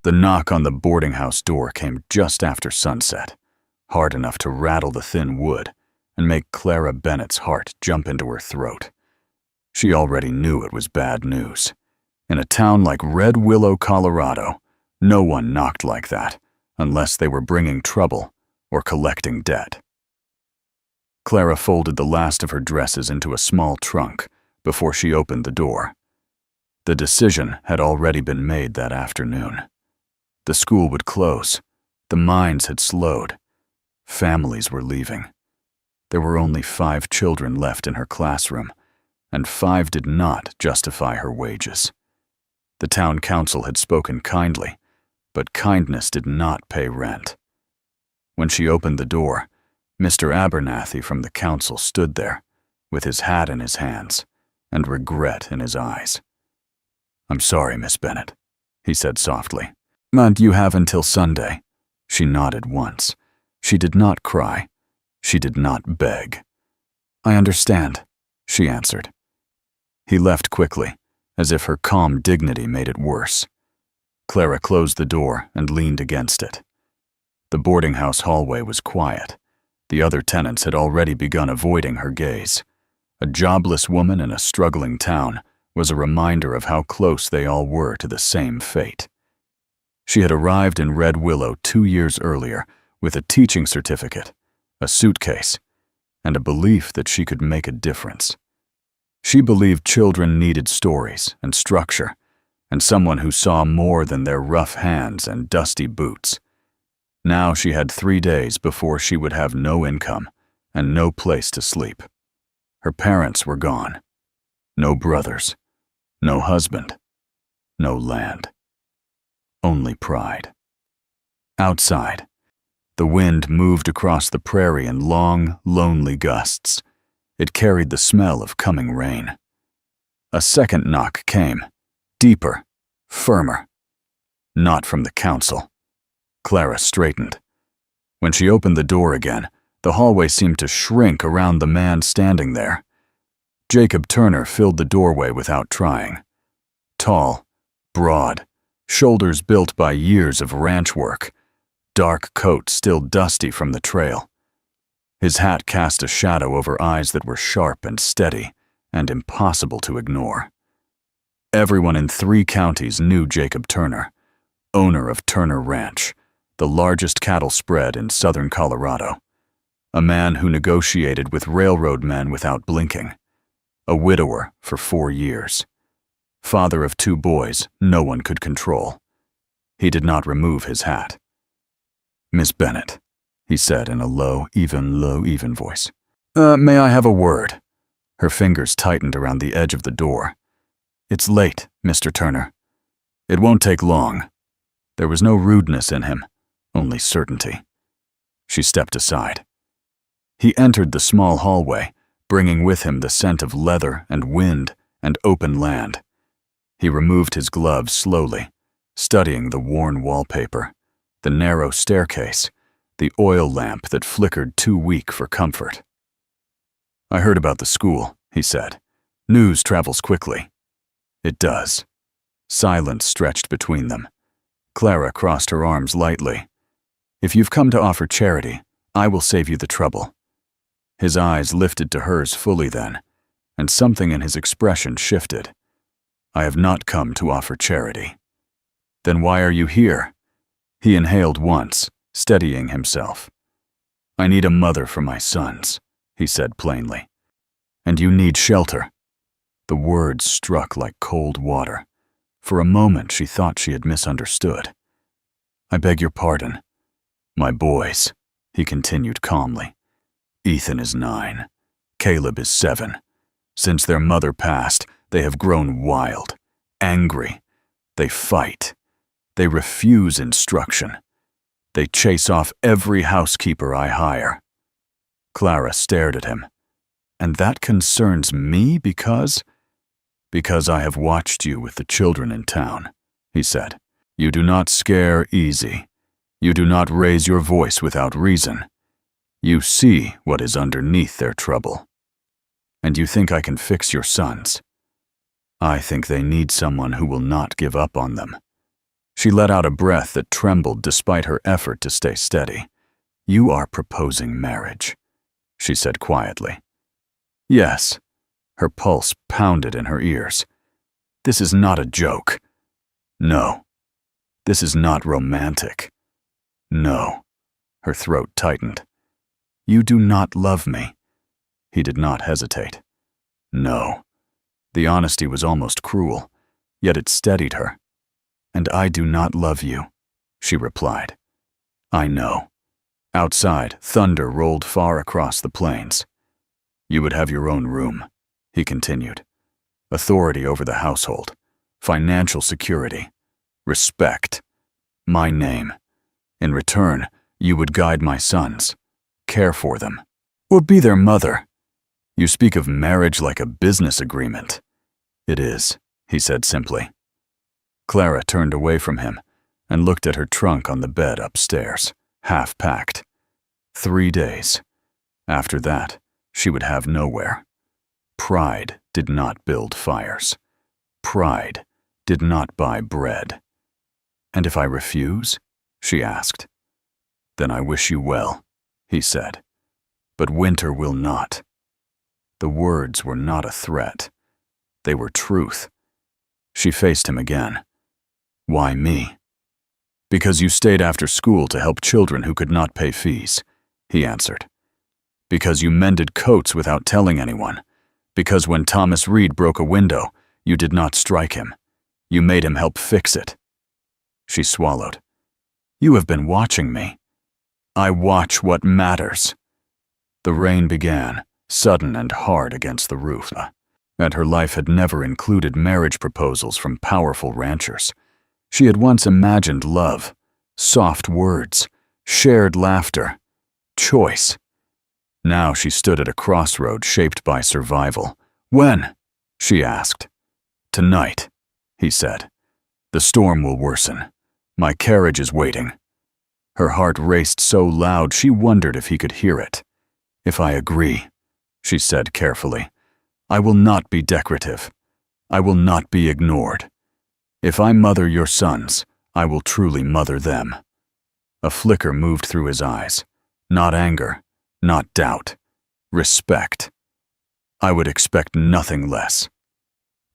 The knock on the boarding house door came just after sunset, hard enough to rattle the thin wood and make Clara Bennett's heart jump into her throat. She already knew it was bad news. In a town like Red Willow, Colorado, no one knocked like that unless they were bringing trouble or collecting debt. Clara folded the last of her dresses into a small trunk before she opened the door. The decision had already been made that afternoon. The school would close. The mines had slowed. Families were leaving. There were only 5 children left in her classroom, and 5 did not justify her wages. The town council had spoken kindly, but kindness did not pay rent. When she opened the door, Mr. Abernathy from the council stood there, with his hat in his hands and regret in his eyes. "I'm sorry, Miss Bennett," he said softly. "And you have until Sunday." She nodded once. She did not cry. She did not beg. "I understand," she answered. He left quickly, as if her calm dignity made it worse. Clara closed the door and leaned against it. The boarding house hallway was quiet. The other tenants had already begun avoiding her gaze. A jobless woman in a struggling town was a reminder of how close they all were to the same fate. She had arrived in Red Willow 2 years earlier with a teaching certificate, a suitcase, and a belief that she could make a difference. She believed children needed stories and structure, and someone who saw more than their rough hands and dusty boots. Now she had 3 days before she would have no income and no place to sleep. Her parents were gone. No brothers, no husband, no land. Only pride. Outside, the wind moved across the prairie in long, lonely gusts. It carried the smell of coming rain. A second knock came, deeper, firmer. Not from the council. Clara straightened. When she opened the door again, the hallway seemed to shrink around the man standing there. Jacob Turner filled the doorway without trying. Tall, broad, shoulders built by years of ranch work, dark coat still dusty from the trail. His hat cast a shadow over eyes that were sharp and steady and impossible to ignore. Everyone in 3 counties knew Jacob Turner, owner of Turner Ranch, the largest cattle spread in southern Colorado. A man who negotiated with railroad men without blinking. A widower for 4 years. Father of 2 boys no one could control. He did not remove his hat. "Miss Bennett," he said in a low, even voice. May I have a word?" Her fingers tightened around the edge of the door. "It's late, Mr. Turner." "It won't take long." There was no rudeness in him, only certainty. She stepped aside. He entered the small hallway, bringing with him the scent of leather and wind and open land. He removed his gloves slowly, studying the worn wallpaper, the narrow staircase, the oil lamp that flickered too weak for comfort. "I heard about the school," he said. "News travels quickly." "It does." Silence stretched between them. Clara crossed her arms lightly. "If you've come to offer charity, I will save you the trouble." His eyes lifted to hers fully then, and something in his expression shifted. "I have not come to offer charity." "Then why are you here?" He inhaled once, steadying himself. "I need a mother for my sons," he said plainly. "And you need shelter." The words struck like cold water. For a moment she thought she had misunderstood. "I beg your pardon. My boys," he continued calmly. "Ethan is 9. Caleb is 7. Since their mother passed, they have grown wild, angry. They fight. They refuse instruction. They chase off every housekeeper I hire." Clara stared at him. "And that concerns me because I have watched you with the children in town," he said. "You do not scare easy. You do not raise your voice without reason. You see what is underneath their trouble. And you think I can fix your sons. I think they need someone who will not give up on them." She let out a breath that trembled despite her effort to stay steady. "You are proposing marriage," she said quietly. "Yes." Her pulse pounded in her ears. "This is not a joke." "No." "This is not romantic." "No." Her throat tightened. "You do not love me." He did not hesitate. "No." The honesty was almost cruel, yet it steadied her. "And I do not love you," she replied. "I know." Outside, thunder rolled far across the plains. "You would have your own room," he continued. "Authority over the household, financial security, respect, my name. In return, you would guide my sons, care for them, or be their mother. You speak of marriage like a business agreement." "It is," he said simply. Clara turned away from him and looked at her trunk on the bed upstairs, half packed. 3 days. After that, she would have nowhere. Pride did not build fires. Pride did not buy bread. "And if I refuse?" she asked. "Then I wish you well," he said. "But winter will not." The words were not a threat. They were truth. She faced him again. "Why me?" "Because you stayed after school to help children who could not pay fees," he answered. "Because you mended coats without telling anyone. Because when Thomas Reed broke a window, you did not strike him. You made him help fix it." She swallowed. "You have been watching me." "I watch what matters." The rain began, sudden and hard against the roof, and her life had never included marriage proposals from powerful ranchers. She had once imagined love, soft words, shared laughter, choice. Now she stood at a crossroad shaped by survival. "When?" she asked. "Tonight," he said. "The storm will worsen. My carriage is waiting." Her heart raced so loud she wondered if he could hear it. "If I agree," she said carefully, "I will not be decorative. I will not be ignored. If I mother your sons, I will truly mother them." A flicker moved through his eyes. Not anger, not doubt. Respect. "I would expect nothing less."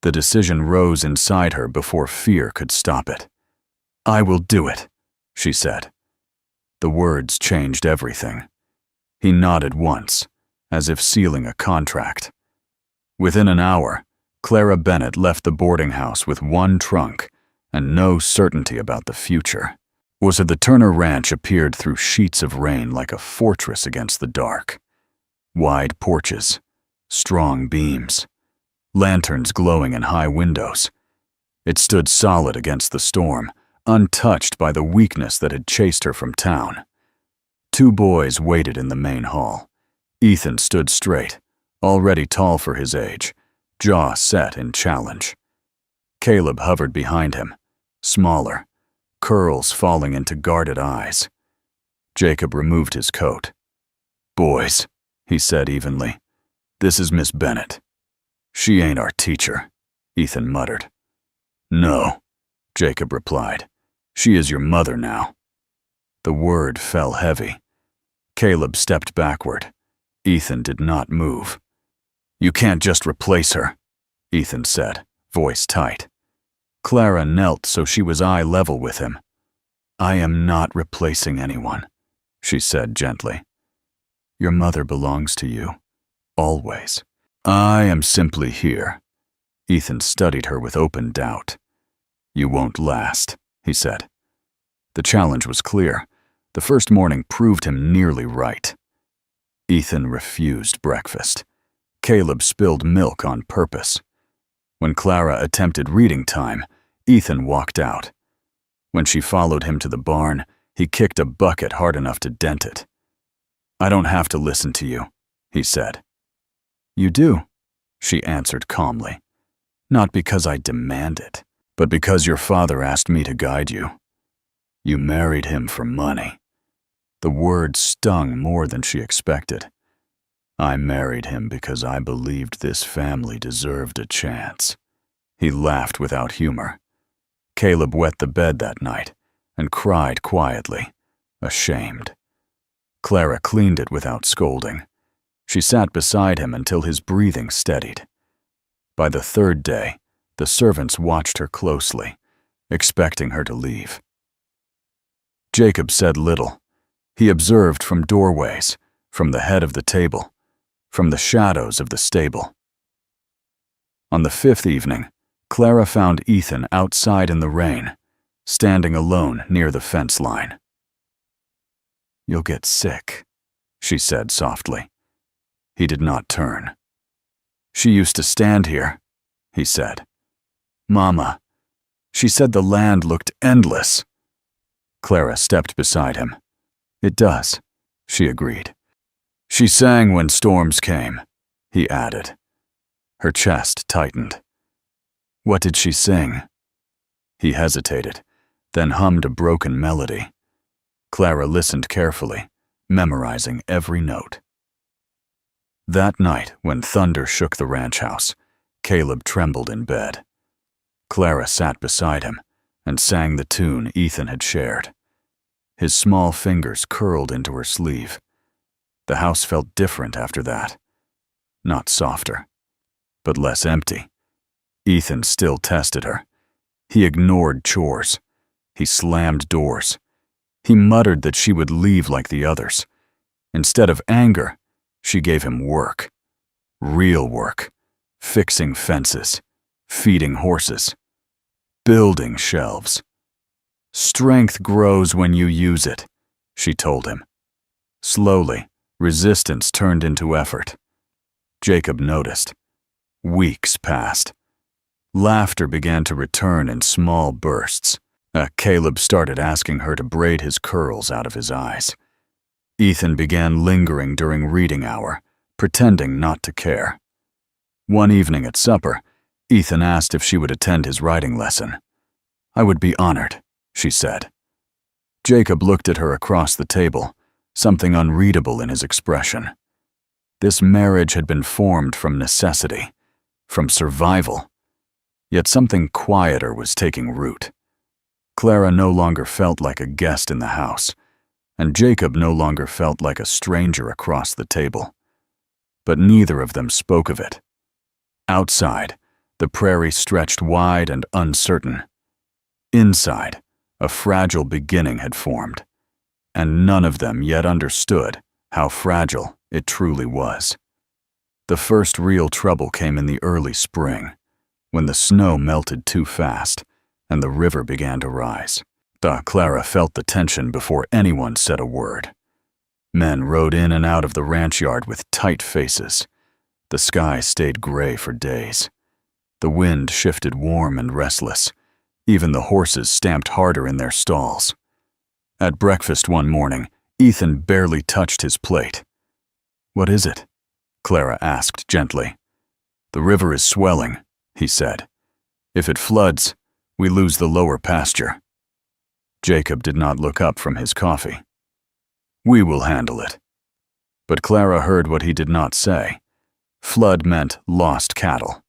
The decision rose inside her before fear could stop it. "I will do it," she said. The words changed everything. He nodded once, as if sealing a contract. Within an hour, Clara Bennett left the boarding house with one trunk and no certainty about the future. The Turner Ranch appeared through sheets of rain like a fortress against the dark. Wide porches, strong beams, lanterns glowing in high windows. It stood solid against the storm, untouched by the weakness that had chased her from town. 2 boys waited in the main hall. Ethan stood straight, already tall for his age, jaw set in challenge. Caleb hovered behind him, smaller, curls falling into guarded eyes. Jacob removed his coat. "Boys," he said evenly, "this is Miss Bennett." "She ain't our teacher," Ethan muttered. "No," Jacob replied. "She is your mother now." The word fell heavy. Caleb stepped backward. Ethan did not move. "You can't just replace her," Ethan said, voice tight. Clara knelt so she was eye level with him. "I am not replacing anyone," she said gently. "Your mother belongs to you, always." "I am simply here." Ethan studied her with open doubt. "You won't last," he said. The challenge was clear. The first morning proved him nearly right. Ethan refused breakfast. Caleb spilled milk on purpose. When Clara attempted reading time, Ethan walked out. When she followed him to the barn, he kicked a bucket hard enough to dent it. "I don't have to listen to you," he said. "You do," she answered calmly. "Not because I demand it, but because your father asked me to guide you. You married him for money." The word stung more than she expected. "I married him because I believed this family deserved a chance." He laughed without humor. Caleb wet the bed that night and cried quietly, ashamed. Clara cleaned it without scolding. She sat beside him until his breathing steadied. By the third day, the servants watched her closely, expecting her to leave. Jacob said little. He observed from doorways, from the head of the table, from the shadows of the stable. On the fifth evening, Clara found Ethan outside in the rain, standing alone near the fence line. "You'll get sick," she said softly. He did not turn. "She used to stand here," he said. "Mama, she said the land looked endless." Clara stepped beside him. "It does," she agreed. "She sang when storms came," he added. Her chest tightened. "What did she sing?" He hesitated, then hummed a broken melody. Clara listened carefully, memorizing every note. That night, when thunder shook the ranch house, Caleb trembled in bed. Clara sat beside him and sang the tune Ethan had shared. His small fingers curled into her sleeve. The house felt different after that. Not softer, but less empty. Ethan still tested her. He ignored chores. He slammed doors. He muttered that she would leave like the others. Instead of anger, she gave him work. Real work. Fixing fences. Feeding horses. Building shelves. "Strength grows when you use it," she told him. Slowly, resistance turned into effort. Jacob noticed. Weeks passed. Laughter began to return in small bursts. Caleb started asking her to braid his curls out of his eyes. Ethan began lingering during reading hour, pretending not to care. One evening at supper, Ethan asked if she would attend his writing lesson. "I would be honored," she said. Jacob looked at her across the table, something unreadable in his expression. This marriage had been formed from necessity, from survival. Yet something quieter was taking root. Clara no longer felt like a guest in the house, and Jacob no longer felt like a stranger across the table. But neither of them spoke of it. Outside, the prairie stretched wide and uncertain. Inside, a fragile beginning had formed, and none of them yet understood how fragile it truly was. The first real trouble came in the early spring, when the snow melted too fast and the river began to rise. Clara felt the tension before anyone said a word. Men rode in and out of the ranch yard with tight faces. The sky stayed gray for days. The wind shifted warm and restless. Even the horses stamped harder in their stalls. At breakfast one morning, Ethan barely touched his plate. "What is it?" Clara asked gently. "The river is swelling," he said. "If it floods, we lose the lower pasture." Jacob did not look up from his coffee. "We will handle it." But Clara heard what he did not say. Flood meant lost cattle.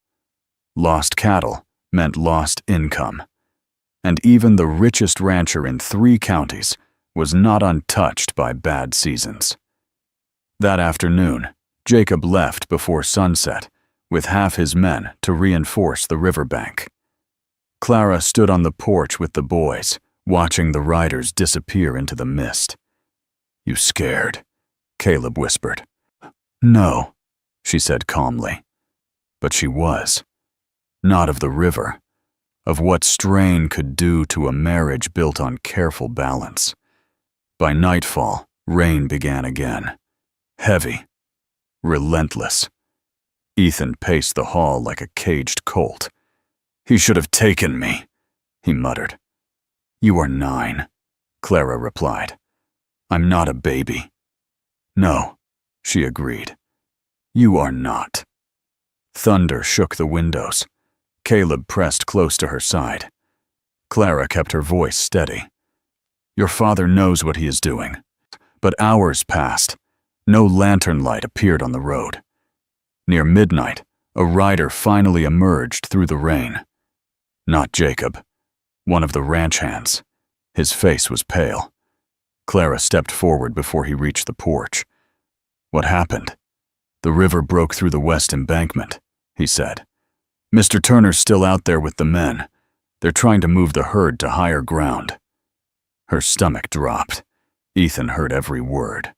Lost cattle meant lost income. And even the richest rancher in 3 counties was not untouched by bad seasons. That afternoon, Jacob left before sunset with half his men to reinforce the riverbank. Clara stood on the porch with the boys, watching the riders disappear into the mist. "You scared?" Caleb whispered. "No," she said calmly. But she was. Not of the river, of what strain could do to a marriage built on careful balance. By nightfall, rain began again. Heavy. Relentless. Ethan paced the hall like a caged colt. "He should have taken me," he muttered. "You are 9, Clara replied. "I'm not a baby." "No," she agreed. "You are not." Thunder shook the windows. Caleb pressed close to her side. Clara kept her voice steady. "Your father knows what he is doing." But hours passed. No lantern light appeared on the road. Near midnight, a rider finally emerged through the rain. Not Jacob. one of the ranch hands. His face was pale. Clara stepped forward before he reached the porch. "What happened?" "The river broke through the west embankment," he said. "Mr. Turner's still out there with the men. They're trying to move the herd to higher ground." Her stomach dropped. Ethan heard every word.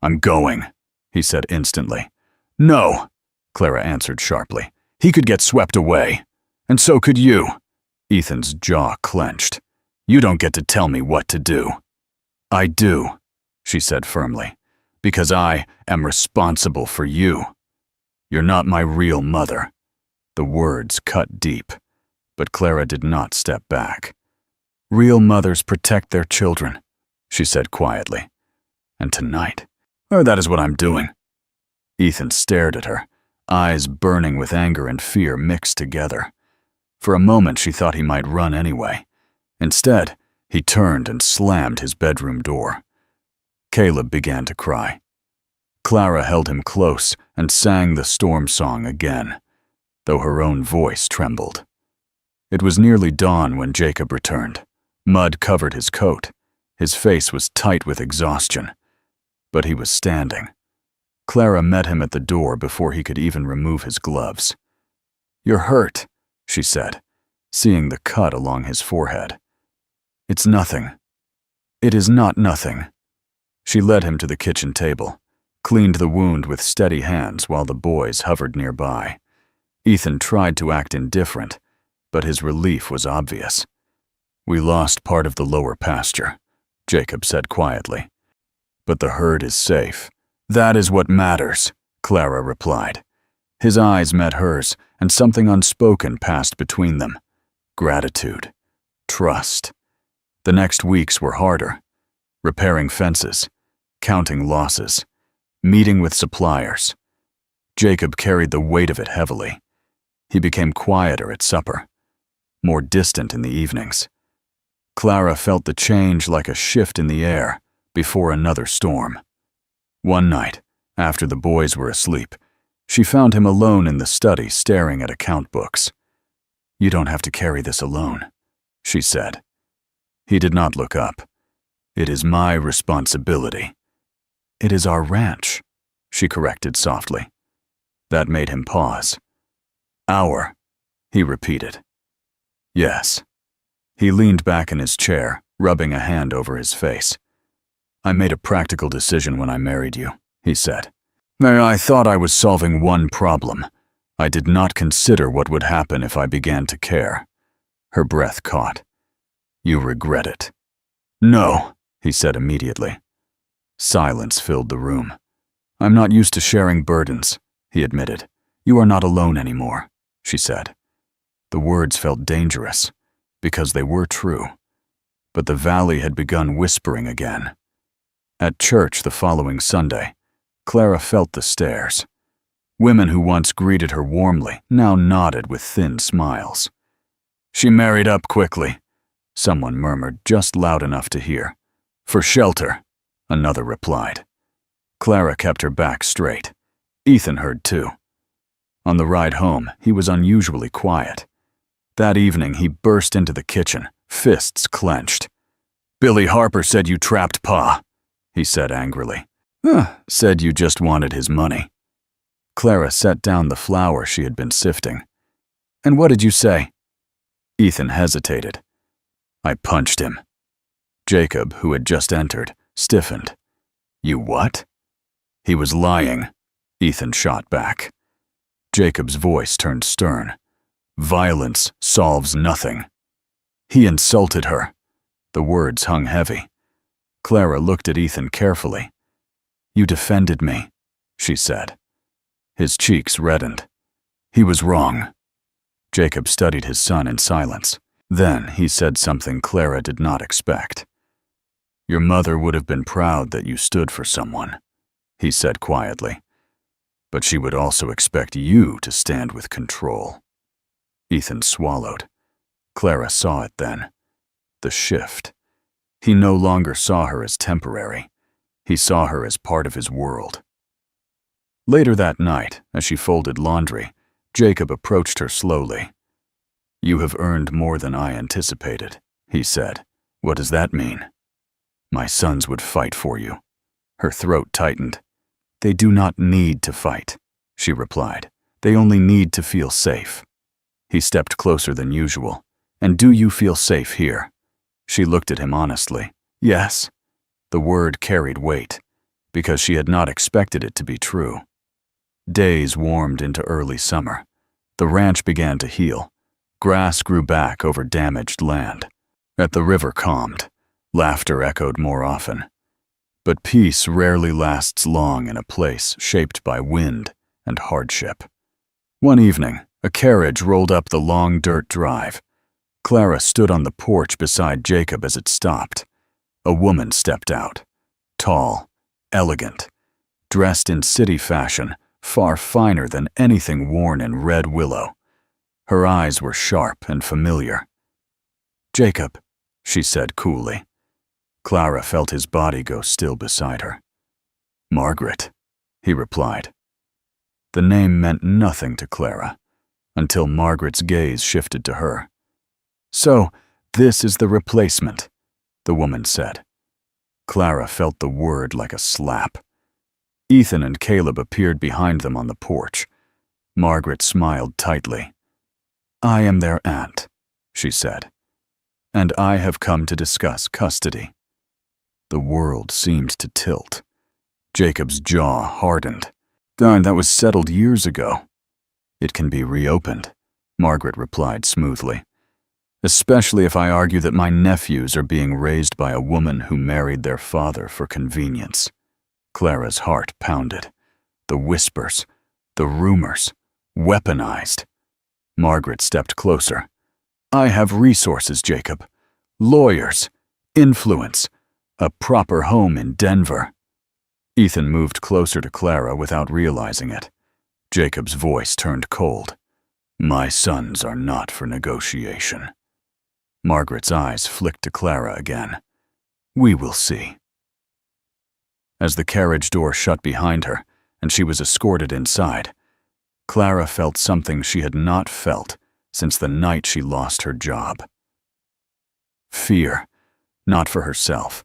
"I'm going," he said instantly. "No," Clara answered sharply. "He could get swept away. And so could you." Ethan's jaw clenched. "You don't get to tell me what to do." "I do," she said firmly, "because I am responsible for you. You're not my real mother." The words cut deep, but Clara did not step back. "Real mothers protect their children," she said quietly. "And tonight, that is what I'm doing." Ethan stared at her, eyes burning with anger and fear mixed together. For a moment she thought he might run anyway. Instead, he turned and slammed his bedroom door. Caleb began to cry. Clara held him close and sang the storm song again, though her own voice trembled. It was nearly dawn when Jacob returned. Mud covered his coat. His face was tight with exhaustion. But he was standing. Clara met him at the door before he could even remove his gloves. "You're hurt," she said, seeing the cut along his forehead. "It's nothing." "It is not nothing." She led him to the kitchen table, cleaned the wound with steady hands while the boys hovered nearby. Ethan tried to act indifferent, but his relief was obvious. "We lost part of the lower pasture," Jacob said quietly. "But the herd is safe. That is what matters," Clara replied. His eyes met hers, and something unspoken passed between them. Gratitude. Trust. The next weeks were harder. Repairing fences. Counting losses. Meeting with suppliers. Jacob carried the weight of it heavily. He became quieter at supper. More distant in the evenings. Clara felt the change like a shift in the air before another storm. One night, after the boys were asleep, she found him alone in the study staring at account books. "You don't have to carry this alone," she said. He did not look up. "It is my responsibility." "It is our ranch," she corrected softly. That made him pause. "Our," he repeated. "Yes." He leaned back in his chair, rubbing a hand over his face. "I made a practical decision when I married you," he said. "I thought I was solving one problem. I did not consider what would happen if I began to care." Her breath caught. "You regret it." "No," he said immediately. Silence filled the room. "I'm not used to sharing burdens," he admitted. "You are not alone anymore," she said. The words felt dangerous, because they were true. But the valley had begun whispering again. At church the following Sunday, Clara felt the stares. Women who once greeted her warmly now nodded with thin smiles. "She married up quickly," someone murmured just loud enough to hear. "For shelter," another replied. Clara kept her back straight. Ethan heard too. On the ride home, he was unusually quiet. That evening, he burst into the kitchen, fists clenched. "Billy Harper said you trapped Pa," he said angrily. Said you just wanted his money." Clara set down the flour she had been sifting. "And what did you say?" Ethan hesitated. "I punched him." Jacob, who had just entered, stiffened. "You what?" "He was lying," Ethan shot back. Jacob's voice turned stern. "Violence solves nothing." "He insulted her." The words hung heavy. Clara looked at Ethan carefully. "You defended me," she said. His cheeks reddened. He was wrong. Jacob studied his son in silence. Then he said something Clara did not expect. "Your mother would have been proud that you stood for someone," he said quietly. "But she would also expect you to stand with control." Ethan swallowed. Clara saw it then. The shift. He no longer saw her as temporary. He saw her as part of his world. Later that night, as she folded laundry, Jacob approached her slowly. "You have earned more than I anticipated," he said. What does that mean? My sons would fight for you. Her throat tightened. They do not need to fight, she replied. They only need to feel safe. He stepped closer than usual. And do you feel safe here? She looked at him honestly. Yes. The word carried weight, because she had not expected it to be true. Days warmed into early summer. The ranch began to heal. Grass grew back over damaged land. At the river calmed. Laughter echoed more often. But peace rarely lasts long in a place shaped by wind and hardship. One evening, a carriage rolled up the long dirt drive. Clara stood on the porch beside Jacob as it stopped. A woman stepped out. Tall, elegant, dressed in city fashion, far finer than anything worn in Red Willow. Her eyes were sharp and familiar. Jacob, she said coolly. Clara felt his body go still beside her. Margaret, he replied. The name meant nothing to Clara, until Margaret's gaze shifted to her. So, this is the replacement, the woman said. Clara felt the word like a slap. Ethan and Caleb appeared behind them on the porch. Margaret smiled tightly. I am their aunt, she said, and I have come to discuss custody. The world seemed to tilt. Jacob's jaw hardened. Darn, that was settled years ago. It can be reopened, Margaret replied smoothly. Especially if I argue that my nephews are being raised by a woman who married their father for convenience. Clara's heart pounded. The whispers, the rumors, weaponized. Margaret stepped closer. I have resources, Jacob. Lawyers, influence, a proper home in Denver. Ethan moved closer to Clara without realizing it. Jacob's voice turned cold. My sons are not for negotiation. Margaret's eyes flicked to Clara again. We will see. As the carriage door shut behind her and she was escorted inside, Clara felt something she had not felt since the night she lost her job. Fear, not for herself,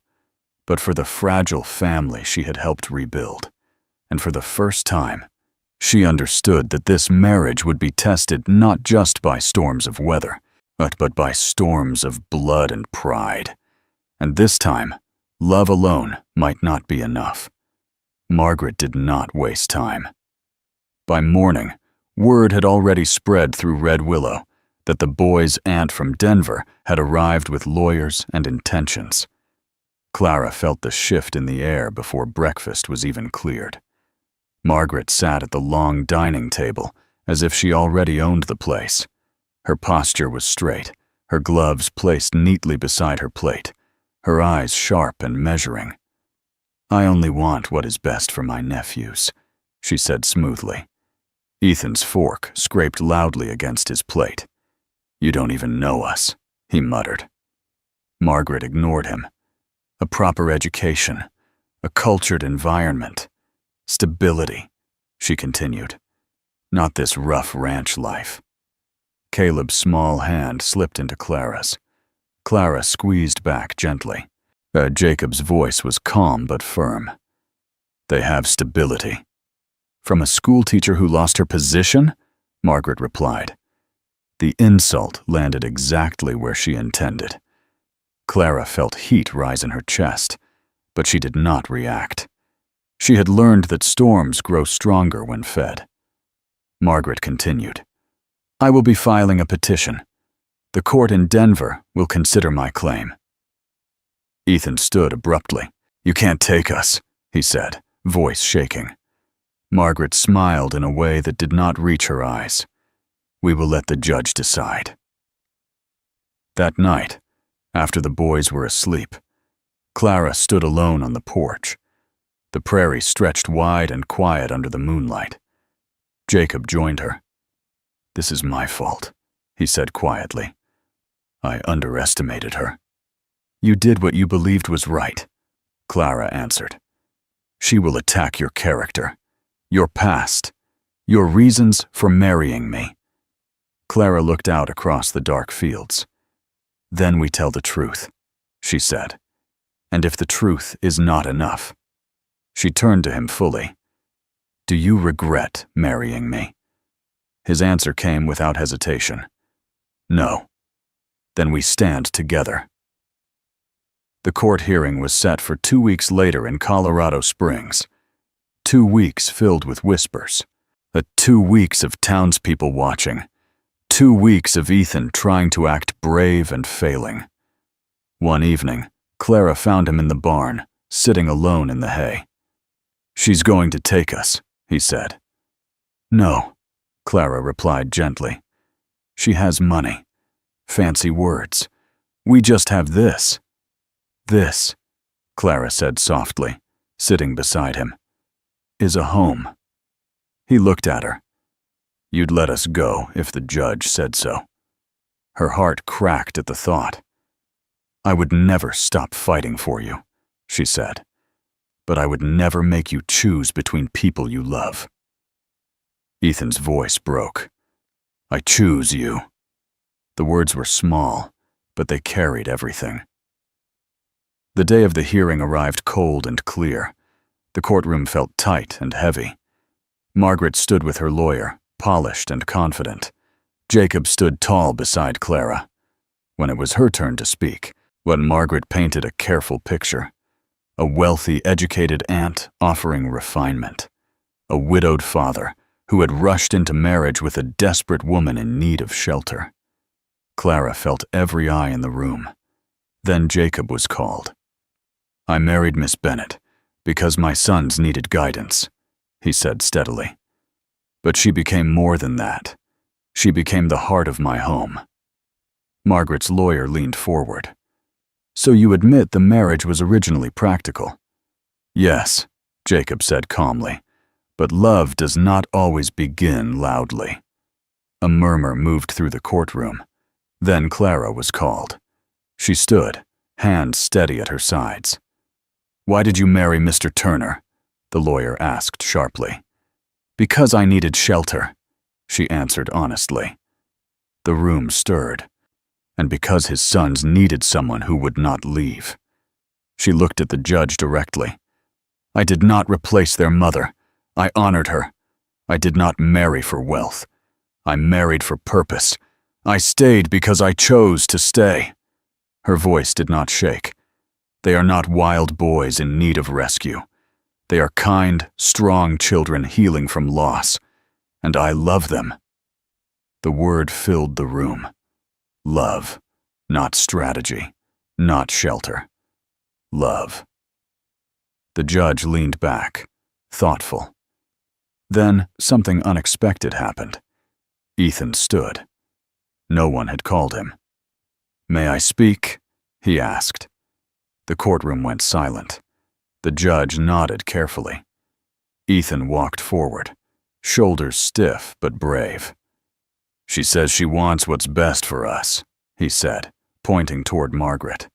but for the fragile family she had helped rebuild. And for the first time, she understood that this marriage would be tested not just by storms of weather, but by storms of blood and pride. And this time, love alone might not be enough. Margaret did not waste time. By morning, word had already spread through Red Willow that the boy's aunt from Denver had arrived with lawyers and intentions. Clara felt the shift in the air before breakfast was even cleared. Margaret sat at the long dining table as if she already owned the place. Her posture was straight, her gloves placed neatly beside her plate, her eyes sharp and measuring. I only want what is best for my nephews, she said smoothly. Ethan's fork scraped loudly against his plate. You don't even know us, he muttered. Margaret ignored him. A proper education, a cultured environment, stability, she continued. Not this rough ranch life. Caleb's small hand slipped into Clara's. Clara squeezed back gently. Jacob's voice was calm but firm. They have stability. From a schoolteacher who lost her position? Margaret replied. The insult landed exactly where she intended. Clara felt heat rise in her chest, but she did not react. She had learned that storms grow stronger when fed. Margaret continued. I will be filing a petition. The court in Denver will consider my claim. Ethan stood abruptly. You can't take us, he said, voice shaking. Margaret smiled in a way that did not reach her eyes. We will let the judge decide. That night, after the boys were asleep, Clara stood alone on the porch. The prairie stretched wide and quiet under the moonlight. Jacob joined her. This is my fault, he said quietly. I underestimated her. You did what you believed was right, Clara answered. She will attack your character, your past, your reasons for marrying me. Clara looked out across the dark fields. Then we tell the truth, she said. And if the truth is not enough. She turned to him fully. Do you regret marrying me? His answer came without hesitation. No. Then we stand together. The court hearing was set for 2 weeks later in Colorado Springs. 2 weeks filled with whispers. 2 weeks of townspeople watching. 2 weeks of Ethan trying to act brave and failing. One evening, Clara found him in the barn, sitting alone in the hay. She's going to take us, he said. No, Clara replied gently. She has money. Fancy words. We just have this. This, Clara said softly, sitting beside him, is a home. He looked at her. You'd let us go if the judge said so. Her heart cracked at the thought. I would never stop fighting for you, she said, but I would never make you choose between people you love. Ethan's voice broke. I choose you. The words were small, but they carried everything. The day of the hearing arrived cold and clear. The courtroom felt tight and heavy. Margaret stood with her lawyer, polished and confident. Jacob stood tall beside Clara. When it was her turn to speak, Margaret painted a careful picture. A wealthy, educated aunt offering refinement. A widowed father who had rushed into marriage with a desperate woman in need of shelter. Clara felt every eye in the room. Then Jacob was called. I married Miss Bennett because my sons needed guidance, he said steadily. But she became more than that. She became the heart of my home. Margaret's lawyer leaned forward. So you admit the marriage was originally practical? Yes, Jacob said calmly, but love does not always begin loudly. A murmur moved through the courtroom. Then Clara was called. She stood, hands steady at her sides. Why did you marry Mr. Turner? The lawyer asked sharply. Because I needed shelter, she answered honestly. The room stirred. And because his sons needed someone who would not leave. She looked at the judge directly. I did not replace their mother. I honored her. I did not marry for wealth. I married for purpose. I stayed because I chose to stay. Her voice did not shake. They are not wild boys in need of rescue. They are kind, strong children healing from loss. And I love them. The word filled the room. Love, not strategy, not shelter. Love. The judge leaned back, thoughtful. Then something unexpected happened. Ethan stood. No one had called him. May I speak? He asked. The courtroom went silent. The judge nodded carefully. Ethan walked forward, shoulders stiff but brave. She says she wants what's best for us, he said, pointing toward Margaret.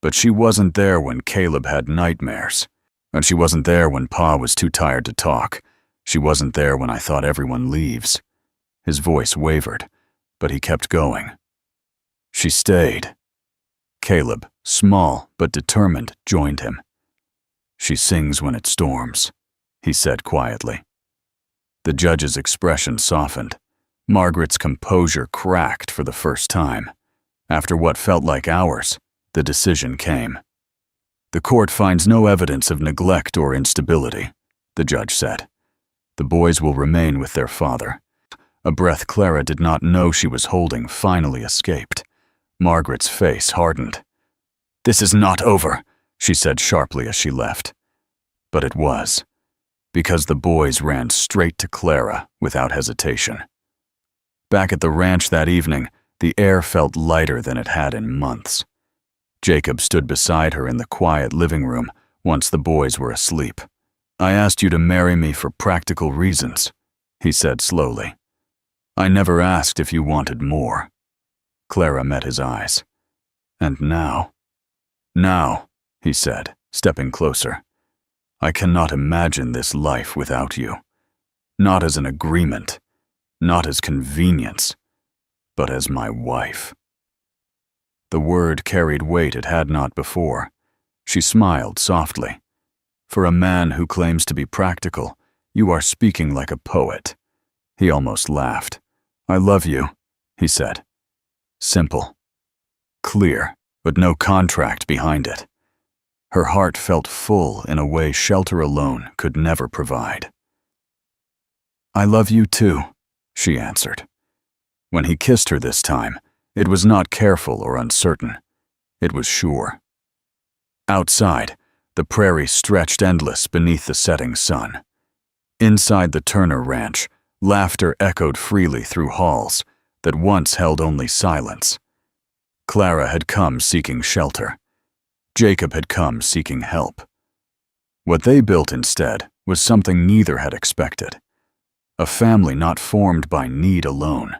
But she wasn't there when Caleb had nightmares. And she wasn't there when Pa was too tired to talk. She wasn't there when I thought everyone leaves. His voice wavered, but he kept going. She stayed. Caleb, small but determined, joined him. She sings when it storms, he said quietly. The judge's expression softened. Margaret's composure cracked for the first time. After what felt like hours, the decision came. The court finds no evidence of neglect or instability, the judge said. The boys will remain with their father. A breath Clara did not know she was holding finally escaped. Margaret's face hardened. This is not over, she said sharply as she left. But it was, because the boys ran straight to Clara without hesitation. Back at the ranch that evening, the air felt lighter than it had in months. Jacob stood beside her in the quiet living room once the boys were asleep. I asked you to marry me for practical reasons, he said slowly. I never asked if you wanted more. Clara met his eyes. And now? Now, he said, stepping closer. I cannot imagine this life without you. Not as an agreement, not as convenience, but as my wife. The word carried weight it had not before. She smiled softly. For a man who claims to be practical, you are speaking like a poet. He almost laughed. I love you, he said. Simple. Clear, but no contract behind it. Her heart felt full in a way shelter alone could never provide. I love you too, she answered. When he kissed her this time, it was not careful or uncertain. It was sure. Outside, the prairie stretched endless beneath the setting sun. Inside the Turner Ranch, laughter echoed freely through halls that once held only silence. Clara had come seeking shelter. Jacob had come seeking help. What they built instead was something neither had expected. A family not formed by need alone,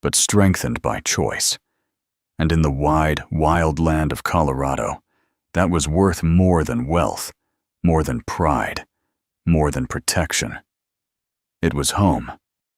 but strengthened by choice. And in the wide, wild land of Colorado, that was worth more than wealth, more than pride, more than protection. It was home.